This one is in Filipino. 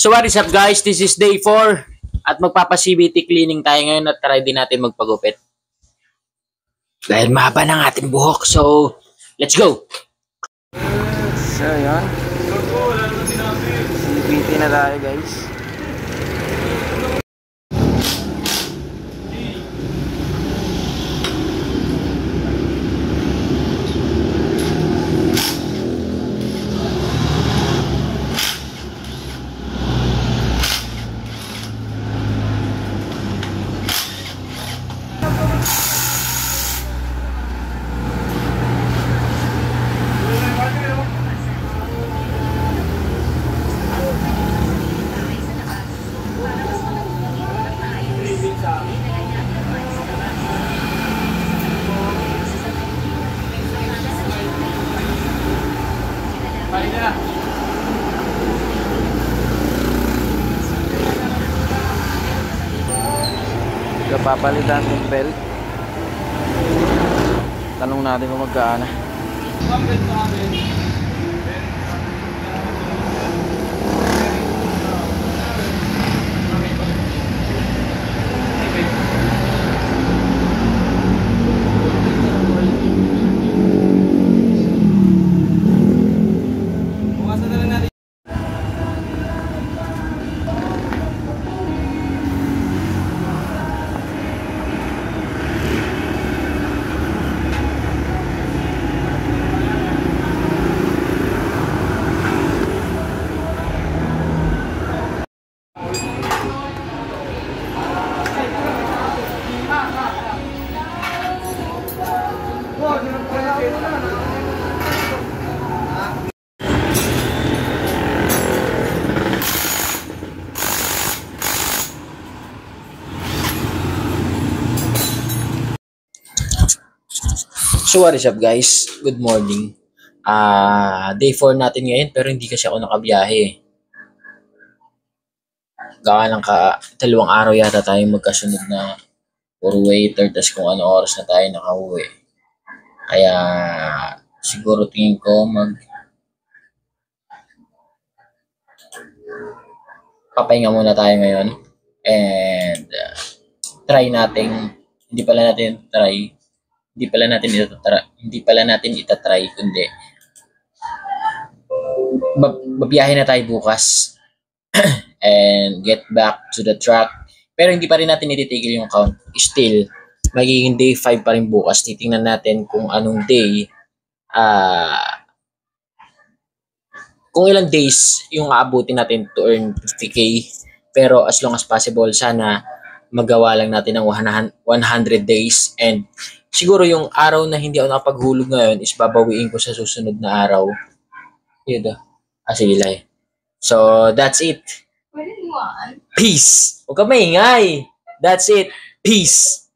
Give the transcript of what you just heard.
So what is up guys, this is day 4 at magpapa-CBT cleaning tayo ngayon at try din natin magpagupit. Dahil mahaba ng ating buhok, so let's go! So yun, CBT na tayo guys. Papalitan ng belt. Tanong natin kung magkano. So what is up guys, good morning. Day 4 natin ngayon pero hindi kasi ako nakabiyahe. Gawa ng dalawang araw yata tayong magkasunod na puro waiter, tas kung ano oras na tayo nakauwi. Kaya siguro tingin ko papahinga muna tayo ngayon and try natin, hindi pala natin itatry kundi babiyahe na tayo bukas and get back to the track. Pero hindi pa rin natin ititigil yung count. Still, magiging day 5 pa rin bukas. Titingnan natin kung anong day, kung ilang days yung aabutin natin to earn 50k. Pero as long as possible, sana magawa lang natin ng 100 days. And siguro yung araw na hindi ako nakapaghulog ngayon is babawiin ko sa susunod na araw. Yun sige lang. So, that's it. Peace! Huwag ka maingay. That's it. Peace!